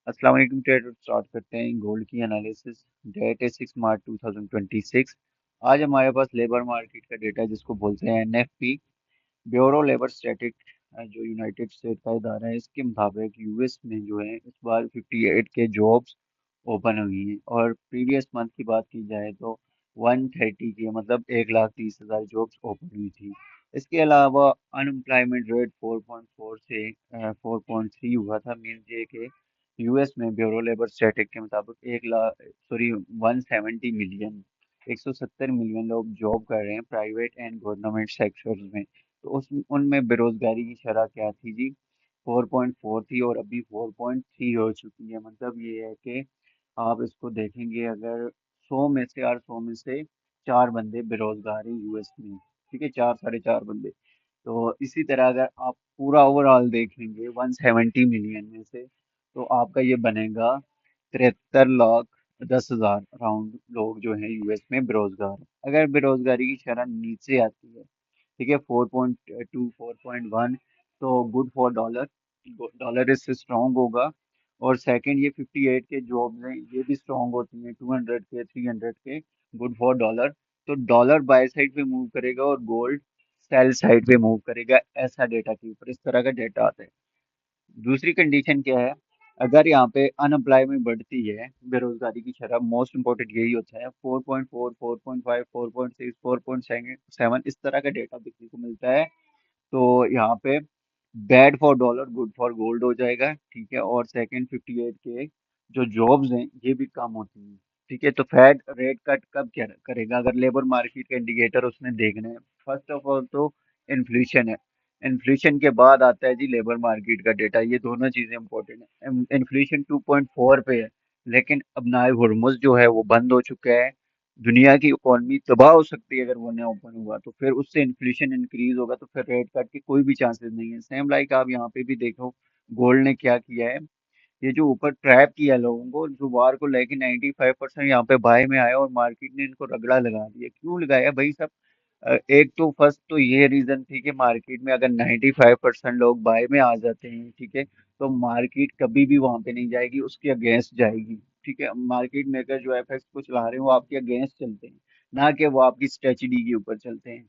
अस्सलाम वालेकुम trader. Start करते हैं गोल्ड की एनालिसिस। डेट है 6 मार्च 2026। आज हमारे पास लेबर मार्केट का डेटा जिसको बोलते हैं एनएफपी, ब्यूरो लेबर स्टैटिक, जो यूनाइटेड स्टेट का इदारा है, इसके मुताबिक यूएस में जो है इस बार 58 के जॉब्स ओपन हुई हैं। और प्रीवियस मंथ की बात की जाए तो 130 की, मतलब 1,30,000 जॉब्स ओपन हुई थी। इसके अलावा अनएम्प्लॉयमेंट रेट 4.4 से 4.3 हुआ था। मीन ये कि यूएस में ब्यूरो लेबर स्टैटिक के मुताबिक 170 मिलियन 170 मिलियन लोग जॉब कर रहे हैं प्राइवेट एंड गवर्नमेंट सेक्टर्स में। तो उस उनमें बेरोजगारी की शरह क्या थी जी? 4.4 थी और अभी 4.3 हो चुकी है। मतलब ये है कि आप इसको देखेंगे, अगर 100 में से 4 बंदे बेरोजगार हैं यूएस में। ठीक है, 4 साढ़े 4 बंदे। तो इसी तरह अगर आप पूरा ओवरऑल देखेंगे 170 मिलियन में से, तो आपका ये बनेगा 73,10,000 अराउंड लोग जो हैं यूएस में बेरोजगार हैं। अगर बेरोजगारी की शरह नीचे आती है, ठीक है, 4.2 4.1, तो गुड फॉर डॉलर, डॉलर इससे स्ट्रांग होगा। और सेकंड, ये 58 के जॉब्स हैं, ये भी स्ट्रांग होती हैं, 200 के 300 के, गुड फॉर डॉलर। तो डॉलर बाय साइड पे मूव करेगा और गोल्ड सेल साइड पे मूव करेगा। ऐसा डेटा के ऊपर इस तरह का डेटा आता है। दूसरी कंडीशन क्या है? अगर यहाँ पे अनएम्प्लॉयमेंट बढ़ती है, बेरोजगारी की शरह, मोस्ट इंपॉर्टेंट यही होता है, 4.4 4.5 4.6 4.7 इस तरह का डेटा देखने को मिलता है। तो यहाँ पे bad for dollar good for gold हो जाएगा। ठीक है, और सेकंड, 58 के जो जॉब्स हैं ये भी कम होती हैं। ठीक है, तो फेड रेट कट कब क्या करेगा? अगर लेबर मार्केट का इंडिकेटर उसने देखना है, फर्स्ट ऑफ ऑल तो इन्फ्लेशन है। इन्फ्लेशन के बाद आता है जी लेबर मार्केट का डेटा। ये दोनों चीजें इंपॉर्टेंट है। इन्फ्लेशन 2.4 पे है, लेकिन अब नाए हुरमुज जो है वो बंद हो चुका है। दुनिया की इकोनॉमी तबाह हो सकती है अगर वो नया ओपन हुआ, तो फिर उससे इन्फ्लेशन इंक्रीज होगा, तो फिर रेट कट के कोई भी चांसेस नहीं है। सेम लाइक आप यहाँ पे भी देखो, गोल्ड ने क्या किया है। ये जो ऊपर ट्रैप किया लोगों को, जो वार को लेके 95% यहाँ पे बाय में आया और मार्केट ने इनको रगड़ा लगा दिया। क्यों लगाया भाई सब? एक तो फर्स्ट तो ये रीजन थी कि मार्केट में अगर 95% लोग बाय में आ जाते हैं, ठीक है, तो मार्केट कभी भी वहां पे नहीं जाएगी, उसके अगेंस्ट जाएगी। ठीक है, मार्केट मेकर जो एफएक्स को चला रहे हैं वो आपके अगेंस्ट चलते हैं, ना कि वो आपकी स्ट्रेटजी के ऊपर चलते हैं।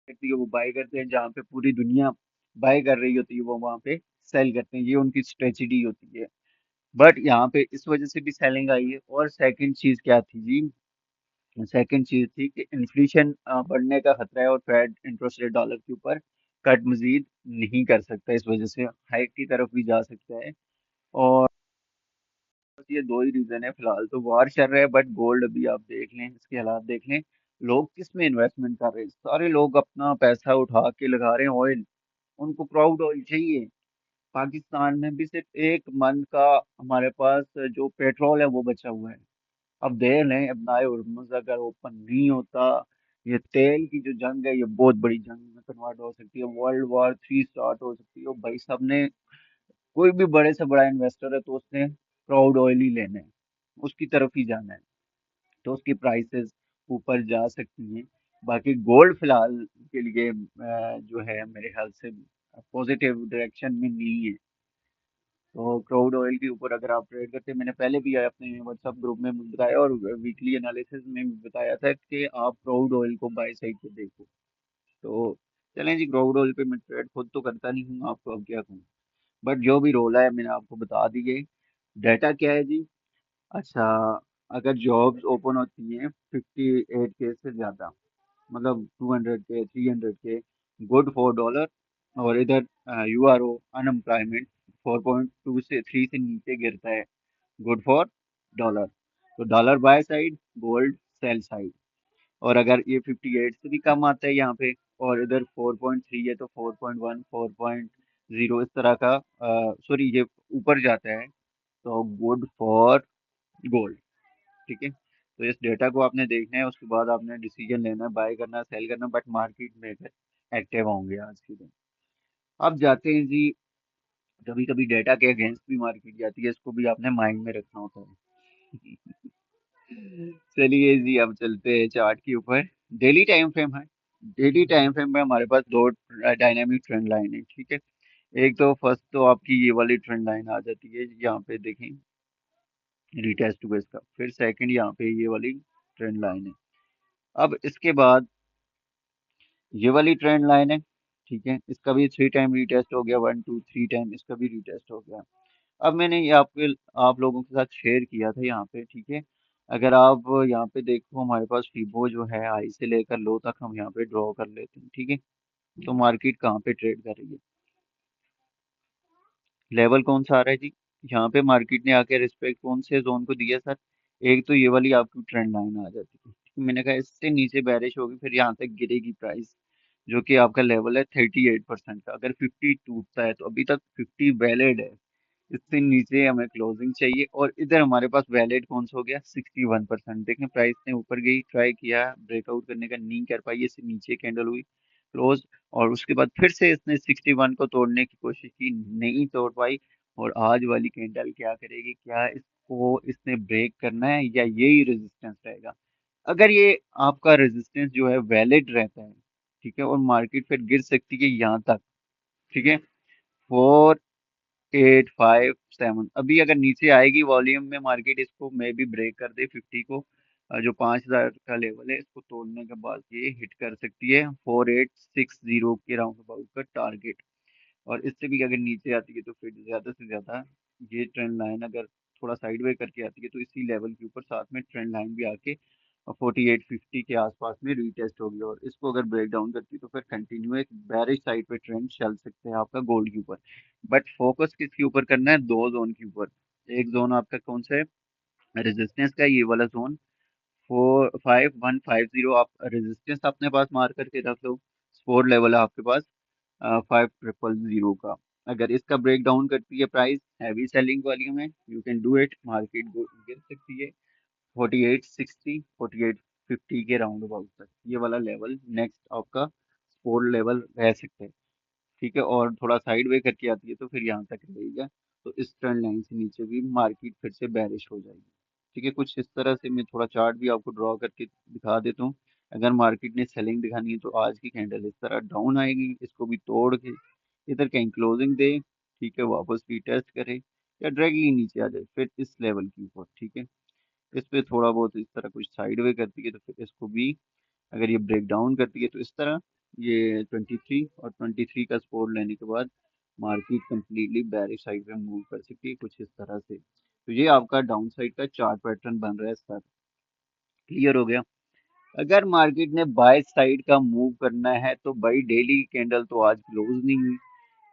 करती है वो बाय करते हैं, जहाँ पे पूरी दुनिया बाय कर रही होती है वो वहां पे सेल करते हैं। ये उनकी स्ट्रेटजी होती है। बट यहाँ पे इस वजह से भी सेलिंग आई है। और सेकंड चीज क्या थी जी? सेकंड चीज थी कि इन्फ्लेशन बढ़ने का खतरा है और फेड इंटरेस्ट रेट डॉलर के ऊपर कट मजीद नहीं कर सकता, इस वजह से हाइक की तरफ भी जा सकता है। और बस ये दो ही रीजन है फिलहाल। तो वार चल रहा है, बट गोल्ड अभी आप देख लें, इसके हालात देख लें। लोग किस में इन्वेस्टमेंट कर रहे हैं? सारे लोग अपना पैसा उठा के लगा रहे हैं ऑयल। उनको प्राउड ऑयल चाहिए। पाकिस्तान में भी सिर्फ एक मंथ का हमारे पास जो पेट्रोल है वो बचा हुआ है। अब देर नहीं, अब नाए उर्मुज अगर ओपन नहीं होता, ये तेल की जो जंग है ये बहुत बड़ी जंग में कन्वर्ट हो सकती है। वर्ल्ड वॉर 3 स्टार्ट हो सकती है। और भाई साहब ने, कोई भी बड़े से बड़ा इन्वेस्टर है तो उसने प्राउड ऑयल ही लेना है, उसकी तरफ ही जाना है। तो उसकी प्राइसेस ऊपर जा सकती हैं। बाकी गोल्ड फिलहाल के लिए जो है मेरे ख्याल से पॉजिटिव डायरेक्शन में नहीं है। तो क्राउड ऑयल के ऊपर अगर आप ट्रेड करते हैं, मैंने पहले भी अपने व्हाट्सएप ग्रुप में बताया और वीकली एनालिसिस में भी बताया था कि आप क्राउड ऑयल को बाय साइड पे देखो। तो चलें जी, क्राउड ऑयल पे मैं ट्रेड खुद तो करता नहीं हूँ, आपको अब क्या कहूँ। बट जो भी रोल है मैंने आपको बता दी है। डाटा क्या है जी? अच्छा, अगर जॉब्स ओपन होती हैं 58 के से ज़्यादा, मतलब 200 के 300 के, गुड फॉर डॉलर। और इधर यूआरओ अनएम्प्लॉयमेंट 4.2 से 3 से नीचे गिरता है, गुड फॉर डॉलर। तो dollar by side, gold sell side. और अगर ये 58 से भी कम आता है यहाँ पे, और इधर 4.3 है, तो 4.1 4.0 इस तरह का, सॉरी, ये ऊपर जाता है, तो गुड फॉर गोल्ड। ठीक है, तो इस डेटा को आपने देखना है, उसके बाद आपने डिसीजन लेना है, बाय करना सेल करना। बट मार्केट में एक्टिव होंगे आज के दिन। अब जाते हैं जी, कभी कभी डेटा के अगेंस्ट भी मार्केट जाती है, इसको भी आपने माइंड में रखना होता है। चलिए जी, अब चलते हैं चार्ट के ऊपर। डेली टाइम फ्रेम है। डेली टाइम फ्रेम में हमारे पास दो डायनामिक ट्रेंड लाइन है। ठीक है, एक तो फर्स्ट तो आपकी ये वाली ट्रेंड लाइन आ जाती है, यहाँ पे देखें रिटेस्ट हुआ इसका, फिर सेकंड यहाँ पे ये वाली ट्रेंड लाइन है। अब इसके बाद ये वाली ट्रेंड लाइन है, ठीक है, इसका भी 3 टाइम रिटेस्ट हो गया, 1 2 3 टाइम इसका भी रिटेस्ट हो गया। अब मैंने ये आपके आप लोगों के साथ शेयर किया था यहाँ पे, ठीक है। अगर आप यहाँ पे देखो हमारे पास फीबो जो है हाई से लेकर लो तक हम यहाँ पे ड्रॉ कर लेते हैं, ठीक है। तो मार्केट कहाँ पे ट्रेड कर रही है, लेवल कौन सा आ रहा है जी, यहाँ पे मार्केट ने आके रिस्पेक्ट कौन से जोन को दिया सर, एक तो ये वाली आपकी ट्रेंड लाइन आ जाती है, ठीक है? मैंने कहा इससे नीचे बैरिश होगी, फिर यहाँ तक गिरेगी प्राइस, जो कि आपका लेवल है 38% का। अगर 50 टूटता है तो अभी तक 50 वैलिड है, इससे नीचे हमें क्लोजिंग चाहिए। और इधर हमारे पास वैलिड कौन सा हो गया 61%। देखें प्राइस ने ऊपर गई, ट्राई किया ब्रेकआउट करने का, नहीं कर पाई, इससे नीचे कैंडल हुई क्लोज, और उसके बाद फिर से इसने 61 को तोड़ने की कोशिश की, नहीं तोड़ पाई। और आज वाली कैंडल क्या करेगी, क्या इसको इसने ब्रेक करना है या यही रेजिस्टेंस रहेगा। अगर ये आपका रेजिस्टेंस जो है वैलिड रहता है, ठीक है, और मार्केट फिर गिर सकती है यहाँ तक, ठीक है, 4857। अभी अगर नीचे आएगी वॉल्यूम में मार्केट, इसको मे भी ब्रेक कर दे 50 को, जो 5000 का लेवल है, इसको तोड़ने के बाद ये हिट कर सकती है 4860 के राउंड अबाउट का टारगेट। और इससे भी अगर नीचे आती है तो फिर ज्यादा से ज्यादा ये ट्रेंड लाइन अगर थोड़ा साइडवे करके आती है तो इसी लेवल के ऊपर साथ में ट्रेंड लाइन भी आके 4850 के आसपास में रीटेस्ट होगी, और इसको अगर ब्रेक डाउन करती है तो फिर कंटिन्यू एक बैरिश साइड पे ट्रेंड चल सकते हैं आपका गोल्ड के ऊपर। बट फोकस किसके ऊपर करना है, दो जोन के ऊपर। एक जोन आपका कौन सा है, रेजिस्टेंस का, ये वाला जोन 4150 आप रेजिस्टेंस अपने पास मार करके रख लो। सपोर्ट लेवल है आपके पास 5000 का। अगर इसका ब्रेक डाउन करती है प्राइस, हैवी सेलिंग वॉल्यूम है, you can do it, market गिर सकती है 4860 4850 के राउंड अबाउट तक। ये वाला लेवल नेक्स्ट आपका सपोर्ट लेवल रह सकता है, ठीक है। और थोड़ा साइड वे करके आती है तो फिर यहाँ तक रहेगा, तो इस ट्रेंड लाइन से नीचे भी मार्केट फिर से बैरिश हो जाएगी, ठीक है। कुछ इस तरह से मैं थोड़ा चार्ट भी आपको ड्रॉ करके दिखा देता हूँ। अगर मार्केट ने सेलिंग दिखानी है तो आज की कैंडल इस तरह डाउन आएगी, इसको भी तोड़ के इधर कहीं क्लोजिंग दे, ठीक है, वापस रीटेस्ट करे या डायरेक्टली नीचे आ जाए फिर इस लेवल के ऊपर, ठीक है। इस पे थोड़ा बहुत इस तरह कुछ साइड वे करती है तो फिर इसको भी अगर ये ब्रेक डाउन करती है तो इस तरह ये 23 और 23 का सपोर्ट लेने के बाद मार्केट कंप्लीटली बेरिश साइड पे मूव कर सकती है कुछ इस तरह से। तो ये आपका डाउन साइड का चार्ट पैटर्न बन रहा है सर, क्लियर हो गया। अगर मार्केट ने बाय साइड का मूव करना है तो भाई डेली कैंडल तो आज क्लोज नहीं हुई,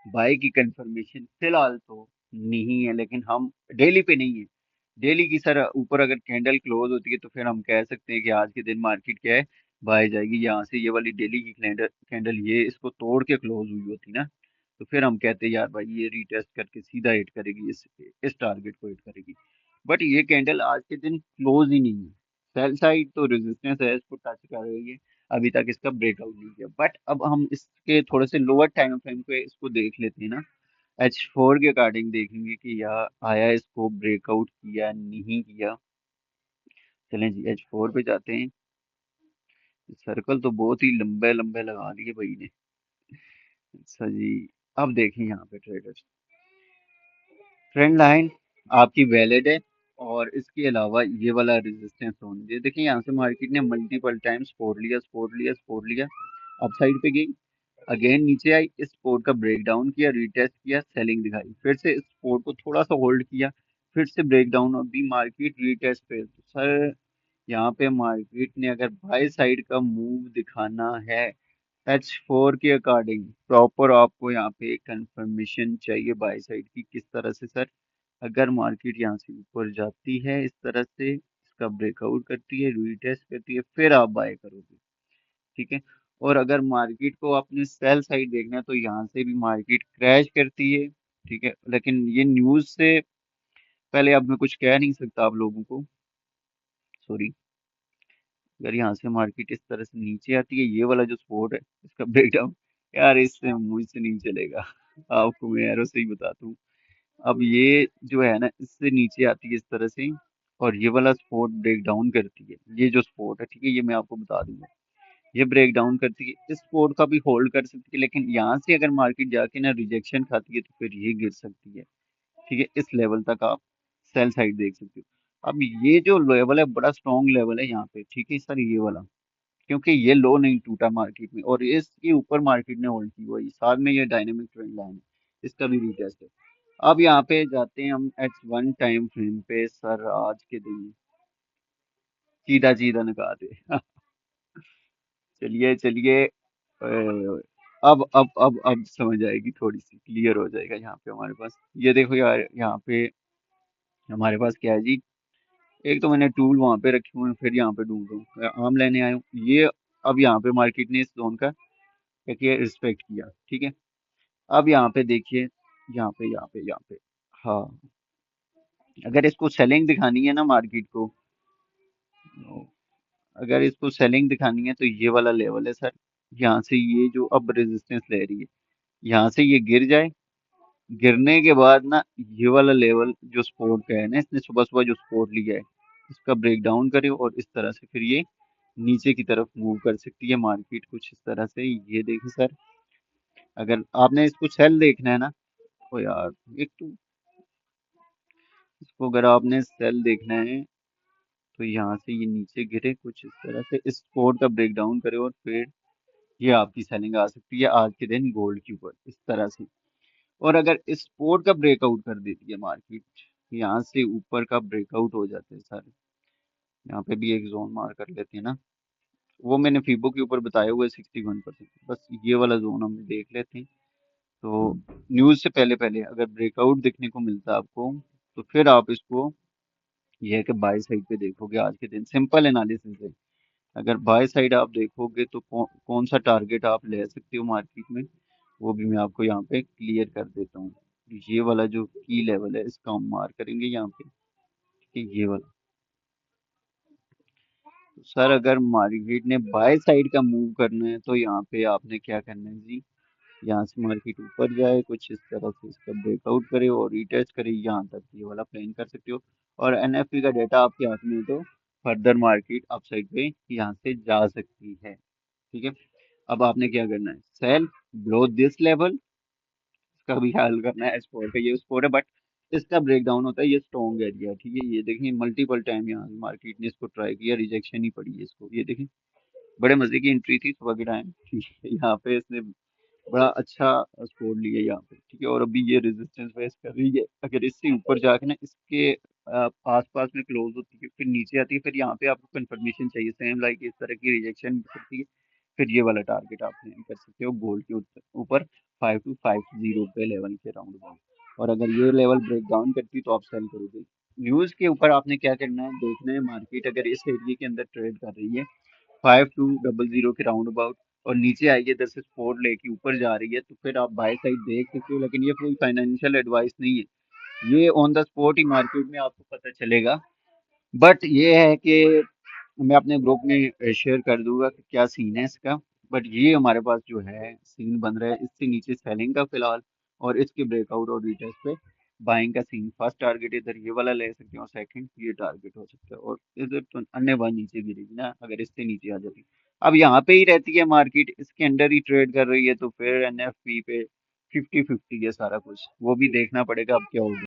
बाय की कंफर्मेशन फिलहाल तो नहीं है, लेकिन हम डेली पे नहीं है। डेली की सर ऊपर अगर कैंडल क्लोज होती है तो फिर हम कह सकते हैं कि आज के दिन मार्केट क्या है, बाय जाएगी। यहाँ से ये वाली डेली की कैंडल कैंडल ये इसको तोड़ के क्लोज हुई होती ना, तो फिर हम कहते हैं यार भाई ये रीटेस्ट करके सीधा हिट करेगी, इस टारगेट को हिट करेगी। बट ये कैंडल आज के दिन क्लोज ही नहीं है, सेल साइड तो रेजिस्टेंस है, इसको टच कर रही है, अभी तक इसका ब्रेकआउट नहीं किया। बट अब हम इसके थोड़े से लोअर टाइम फ्रेम पे इसको देख लेते हैं ना, H4 के अकॉर्डिंग देखेंगे कि यह आया इसको ब्रेकआउट किया नहीं किया। चलें जी H4 पे जाते हैं। सर्कल तो बहुत ही लंबे लंबे लगा लिए भाई ने। अच्छा जी, अब देखें यहाँ पे ट्रेडर्स, ट्रेंड लाइन आपकी वैलिड है, और इसके अलावा ये वाला रेजिस्टेंस जोन, ये देखिए यहाँ से मार्केट ने मल्टीपल टाइम सपोर्ट लिया सपोर्ट लिया सपोर्ट लिया, अप साइड पे गई, अगेन नीचे आई, इस सपोर्ट का ब्रेक डाउन किया, रीटेस्ट किया, सेलिंग दिखाई, फिर से इस सपोर्ट को थोड़ा सा होल्ड किया, फिर से ब्रेक डाउन, अभी मार्केट रीटेस्ट पे। तो सर यहाँ पे मार्केट ने अगर बाय साइड का मूव दिखाना है H4 के अकॉर्डिंग, प्रॉपर आपको यहाँ पे कंफर्मेशन चाहिए बाय साइड की, किस तरह से सर, अगर मार्केट यहाँ से ऊपर जाती है इस तरह से, इसका ब्रेकआउट करती है, रीटेस्ट करती है, फिर आप बाय करोगे, ठीक है। और अगर मार्केट को आपने सेल साइड देखना है तो यहाँ से भी मार्केट क्रैश करती है, ठीक है। लेकिन ये न्यूज से पहले अब मैं कुछ कह नहीं सकता आप लोगों को, सॉरी। अगर यहाँ से मार्केट इस तरह से नीचे आती है, ये वाला जो सपोर्ट है इसका ब्रेकडाउन, यार इससे मुझसे नहीं चलेगा। आपको मैं एरो से ही बताता हूँ। अब ये जो है ना इससे नीचे आती है इस तरह से, और ये वाला सपोर्ट ब्रेक डाउन करती है, ये जो सपोर्ट है, ठीक है, ये मैं आपको बता दूंगा। ये ब्रेक डाउन करती है, इस सपोर्ट का भी होल्ड कर सकती है, लेकिन यहाँ से अगर मार्केट जाके ना रिजेक्शन खाती है तो फिर ये गिर सकती है। ठीक है, इस लेवल तक आप सेल साइड देख सकते हो। अब ये जो लेवल है बड़ा स्ट्रॉन्ग लेवल है यहाँ पे, ठीक है सर, ये वाला, क्योंकि ये लो नहीं टूटा मार्केट में और इसके ऊपर मार्केट ने होल्ड की हुई, साथ में ये डायनेमिक ट्रेंड लाइन है, इसका भी रीटेस्ट है। अब यहाँ पे जाते हैं हम H1 टाइम फ्रेम पे सर, आज के दिन सीधा सीधा निकाल दे। चलिए चलिए, अब समझ आएगी, थोड़ी सी क्लियर हो जाएगा यहाँ पे हमारे पास। ये देखो यार, यहाँ पे हमारे पास क्या है जी, एक तो मैंने टूल वहां पे रखे हुए हैं, फिर यहाँ पे ढूंढ रहा हूँ, आम लेने आया हूँ ये। अब यहाँ पे मार्केट ने इस जोन का क्या किया, रिस्पेक्ट किया, ठीक है। अब यहाँ पे देखिए, यहाँ पे हाँ, अगर इसको सेलिंग दिखानी है ना मार्केट को, अगर इसको सेलिंग दिखानी है तो ये वाला लेवल है सर। यहाँ से ये जो अब रेजिस्टेंस ले रही है, यहाँ से ये गिर जाए, गिरने के बाद ना ये वाला लेवल जो सपोर्ट का है ना, इसने सुबह सुबह जो सपोर्ट लिया है, इसका ब्रेक डाउन करे और इस तरह से फिर ये नीचे की तरफ मूव कर सकती है मार्केट, कुछ इस तरह से। ये देखिए सर, अगर आपने इसको सेल देखना है ना, तो यार एक तो इसको अगर आपने सेल देखना है तो यहाँ से ये नीचे गिरे कुछ इस तरह से, इस सपोर्ट का ब्रेक डाउन करे और फिर ये आपकी सेलिंग आ सकती है आज के दिन गोल्ड के ऊपर इस तरह से। और अगर इस सपोर्ट का ब्रेकआउट कर देती है मार्केट, यहाँ से ऊपर का ब्रेकआउट हो जाते हैं सारे, यहाँ पे भी एक जोन मार कर लेते हैं ना, वो मैंने फीबो के ऊपर बताया हुआ है 61%, बस ये वाला जोन हम देख लेते हैं। तो न्यूज से पहले पहले अगर ब्रेकआउट देखने को मिलता है आपको, तो फिर आप इसको, यह है कि बाय साइड पे देखोगे आज के दिन, सिंपल एनालिसिस है। अगर बाय साइड आप देखोगे तो कौन सा टारगेट आप ले सकते हो मार्केट में, वो भी मैं आपको यहाँ पे क्लियर कर देता हूँ। ये वाला जो की लेवल है इसका हम मार्क करेंगे यहाँ पे, ठीक है, ये वाला। तो सर अगर मार्केट ने बाय साइड का मूव करना है तो यहाँ पे आपने क्या करना है जी, यहाँ से मार्केट ऊपर जाए कुछ इस तरह से, इसका ब्रेकआउट करे और रिटेस्ट करे, यहाँ तक ये वाला प्लान कर सकते हो। और एनएफपी का डेटा आपके हाथ में है तो फर्दर मार्केट अपसाइड पे यहाँ से जा सकती है, ठीक है। अब आपने क्या करना है, सेल बिलो दिस लेवल, इसका भी ख्याल करना है। स्पोर्ट का ये स्पोर्ट है, बट इसका ब्रेक डाउन होता है, ये स्ट्रॉन्ग एरिया है, ठीक है। ये देखिए मल्टीपल टाइम यहाँ मार्केट ने इसको ट्राई किया, रिजेक्शन ही पड़ी है इसको, ये देखिए बड़े मजे की एंट्री थी सुबह के टाइम, ठीक है। यहाँ पे इसने बड़ा अच्छा स्कोर लिया यहाँ पे, ठीक है। और अभी ये रेजिस्टेंस फेस कर रही है, अगर इससे ऊपर जाके ना इसके आस पास में क्लोज होती है, फिर नीचे आती है, फिर यहाँ पे आपको कंफर्मेशन चाहिए सेम लाइक इस तरह की रिजेक्शन करती है, फिर ये वाला टारगेट आप क्लेम कर सकते हो गोल्ड के ऊपर 5250 पे लेवल के राउंड अबाउट। और अगर ये लेवल ब्रेक डाउन करती तो आप सेल करोगे। न्यूज के ऊपर आपने क्या करना है, देखना है मार्केट अगर इस एरिया के अंदर ट्रेड कर रही है 5200 के राउंड अबाउट, और नीचे आई है इधर से सपोर्ट लेके ऊपर जा रही है, तो फिर आप बाय साइड देख सकते हो। लेकिन ये कोई फाइनेंशियल एडवाइस नहीं है, ये on the spot he market में आपको पता चलेगा। बट ये है कि मैं अपने ग्रुप में शेयर कर दूंगा कि क्या सीन है इसका। बट ये हमारे पास जो है सीन बन रहा है, इससे नीचे सेलिंग का फिलहाल, और इसके ब्रेकआउट और रिटेस्ट पे बाइंग का सीन। फर्स्ट टारगेट इधर ये वाला ले सकते हैं और सेकंड ये टारगेट हो सकता है, और इधर तो अन्य बार नीचे गिरेगी ना अगर इससे नीचे आ जाती। अब यहाँ पे ही रहती है मार्केट, इसके अंडर ही ट्रेड कर रही है, तो फिर एनएफपी पे 50-50 है सारा कुछ, वो भी देखना पड़ेगा अब क्या होगा।